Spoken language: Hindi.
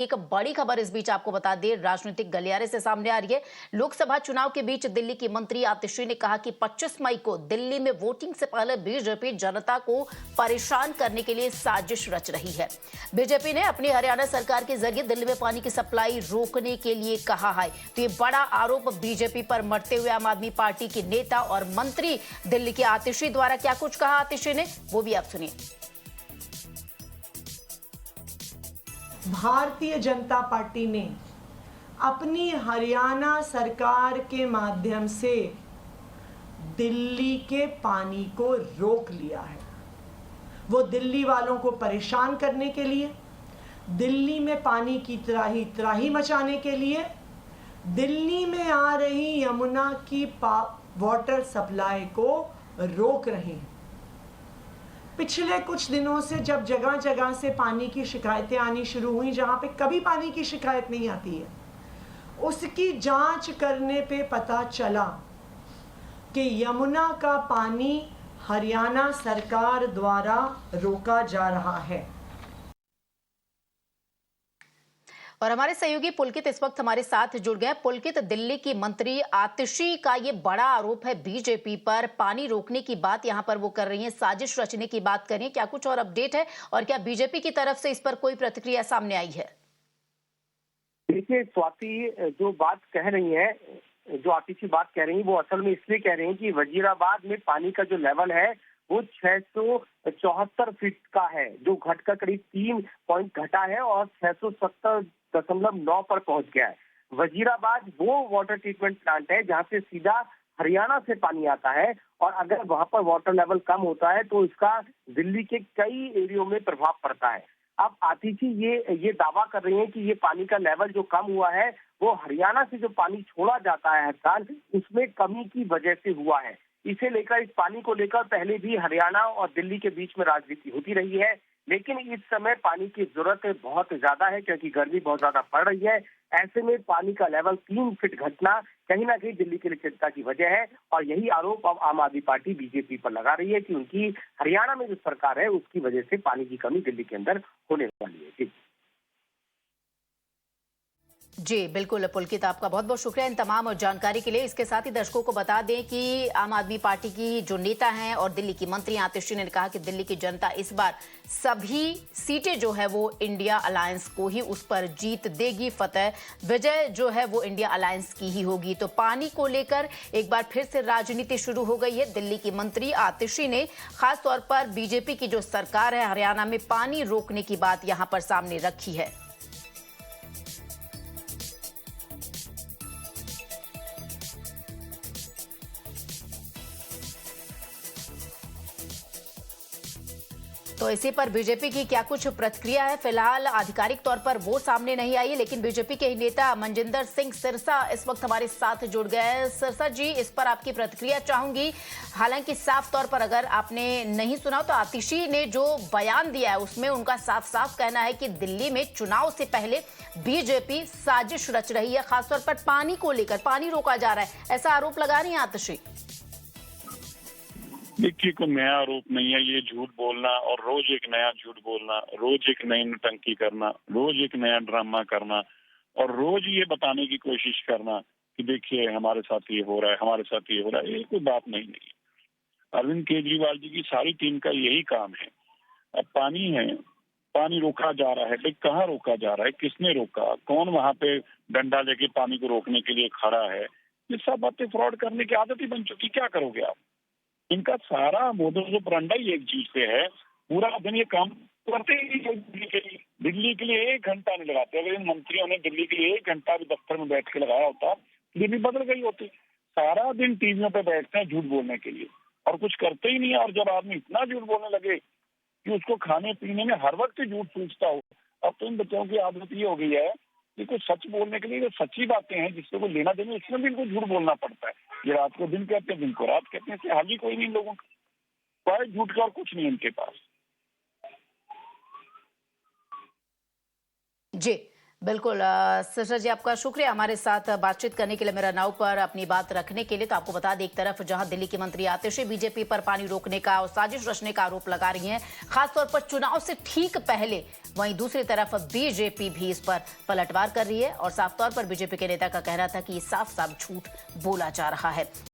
एक बड़ी खबर इस बीच आपको बता दें, राजनीतिक गलियारे से सामने आ रही है। लोकसभा चुनाव के बीच दिल्ली की मंत्री आतिशी ने कहा कि 25 मई को दिल्ली में वोटिंग से पहले बीजेपी जनता को परेशान करने के लिए साजिश रच रही है। बीजेपी ने अपनी हरियाणा सरकार के जरिए दिल्ली में पानी की सप्लाई रोकने के लिए कहा है। तो ये बड़ा आरोप बीजेपी पर मरते हुए आम आदमी पार्टी के नेता और मंत्री दिल्ली के आतिशी द्वारा क्या कुछ कहा आतिशी ने, वो भी आप सुनिए। भारतीय जनता पार्टी ने अपनी हरियाणा सरकार के माध्यम से दिल्ली के पानी को रोक लिया है। वो दिल्ली वालों को परेशान करने के लिए, दिल्ली में पानी की त्राही त्राही मचाने के लिए, दिल्ली में आ रही यमुना की वाटर सप्लाई को रोक रहे हैं। पिछले कुछ दिनों से जब जगह जगह से पानी की शिकायतें आनी शुरू हुई, जहां पे कभी पानी की शिकायत नहीं आती है, उसकी जांच करने पे पता चला कि यमुना का पानी हरियाणा सरकार द्वारा रोका जा रहा है। और हमारे सहयोगी पुलकित इस वक्त हमारे साथ जुड़ गए। पुलकित, दिल्ली की मंत्री आतिशी का ये बड़ा आरोप है बीजेपी पर, पानी रोकने की बात यहाँ पर वो कर रही हैं, साजिश रचने की बात कर रही हैं। क्या कुछ और अपडेट है और क्या बीजेपी की तरफ से इस पर कोई प्रतिक्रिया सामने आई है? देखिए स्वाति, जो बात कह रही है, जो आतिशी बात कह रही है, वो असल में इसलिए कह रही है कि वजीराबाद में पानी का जो लेवल है वो 674 फीट का है, जो घटकर करीब 3 पॉइंट घटा है और 670.9 पर पहुंच गया है। वजीराबाद वो वाटर ट्रीटमेंट प्लांट है जहां से सीधा हरियाणा से पानी आता है, और अगर वहां पर वाटर लेवल कम होता है तो इसका दिल्ली के कई एरियो में प्रभाव पड़ता है। अब आतिशी ये दावा कर रही है कि ये पानी का लेवल जो कम हुआ है वो हरियाणा से जो पानी छोड़ा जाता है हर साल, उसमें कमी की वजह से हुआ है। इसे लेकर, इस पानी को लेकर पहले भी हरियाणा और दिल्ली के बीच में राजनीति होती रही है, लेकिन इस समय पानी की जरूरत बहुत ज्यादा है क्योंकि गर्मी बहुत ज्यादा पड़ रही है। ऐसे में पानी का लेवल 3 फीट घटना कहीं ना कहीं दिल्ली के लिए चिंता की वजह है, और यही आरोप अब आम आदमी पार्टी बीजेपी पर लगा रही है कि उनकी हरियाणा में जो सरकार है उसकी वजह से पानी की कमी दिल्ली के अंदर होने वाली है। जी बिल्कुल पुलकित, आपका बहुत बहुत शुक्रिया इन तमाम जानकारी के लिए। इसके साथ ही दर्शकों को बता दें कि आम आदमी पार्टी की जो नेता हैं और दिल्ली की मंत्री आतिशी ने कहा कि दिल्ली की जनता इस बार सभी सीटें जो है वो इंडिया अलायंस को ही उस पर जीत देगी, फतेह विजय जो है वो इंडिया अलायंस की ही होगी। तो पानी को लेकर एक बार फिर से राजनीति शुरू हो गई है। दिल्ली की मंत्री आतिशी ने खास तौर पर बीजेपी की जो सरकार है हरियाणा में पानी रोकने की बात यहां पर सामने रखी है। तो इसी पर बीजेपी की क्या कुछ प्रतिक्रिया है, फिलहाल आधिकारिक तौर पर वो सामने नहीं आई है, लेकिन बीजेपी के ही नेता मनजिंदर सिंह सिरसा इस वक्त हमारे साथ जुड़ गए हैं। सिरसा जी, इस पर आपकी प्रतिक्रिया चाहूंगी। हालांकि साफ तौर पर अगर आपने नहीं सुना तो आतिशी ने जो बयान दिया है उसमें उनका साफ साफ कहना है कि दिल्ली में चुनाव से पहले बीजेपी साजिश रच रही है, खासतौर पर पानी को लेकर, पानी रोका जा रहा है, ऐसा आरोप लगा रही है आतिशी। देखिए, कोई नया आरोप नहीं है, ये झूठ बोलना और रोज एक नया झूठ बोलना, रोज एक नई नौटंकी करना, रोज एक नया ड्रामा करना और रोज ये बताने की कोशिश करना कि देखिए हमारे साथ ये हो रहा है, हमारे साथ ये हो रहा है, ये कोई बात नहीं है। अरविंद केजरीवाल जी की सारी टीम का यही काम है। अब पानी है, पानी रोका जा रहा है, भाई कहाँ रोका जा रहा है, किसने रोका, कौन वहां पे डंडा लेके पानी को रोकने के लिए खड़ा है, ये सब बातें फ्रॉड करने की आदत ही बन चुकी। क्या करोगे आप? इनका सारा मोडस ऑपरेंडी ही एक चीज पे है, पूरा दिन ये काम करते ही नहीं। दिल्ली के लिए 1 घंटा नहीं लगाते। अगर इन मंत्रियों ने दिल्ली के लिए 1 घंटा भी दफ्तर में बैठ के लगाया होता, दिल्ली बदल गई होती। सारा दिन टीवियों पे बैठते हैं झूठ बोलने के लिए और कुछ करते ही नहीं है। और जब आदमी इतना झूठ बोलने लगे कि उसको खाने पीने में हर वक्त झूठ सूझता हो, अब तो इन बच्चों की आदत ये हो गई है कि कुछ सच बोलने के लिए जो सच्ची बातें हैं जिससे कोई लेना देना, उसमें भी इनको झूठ बोलना पड़ता है। ये रात को दिन कहते हैं, दिन को रात कहते हैं, इससे हाल ही कोई नहीं लोगों का। कोई झूठ का और कुछ नहीं इनके पास। जी बिल्कुल सशा जी, आपका शुक्रिया हमारे साथ बातचीत करने के लिए, मेरा नाव पर अपनी बात रखने के लिए। तो आपको बता दें, एक तरफ जहां दिल्ली की मंत्री आतिशी बीजेपी पर पानी रोकने का और साजिश रचने का आरोप लगा रही हैं, खासतौर पर चुनाव से ठीक पहले, वहीं दूसरी तरफ बीजेपी भी इस पर पलटवार कर रही है और साफ तौर पर बीजेपी के नेता का कहना था कि ये साफ साफ झूठ बोला जा रहा है।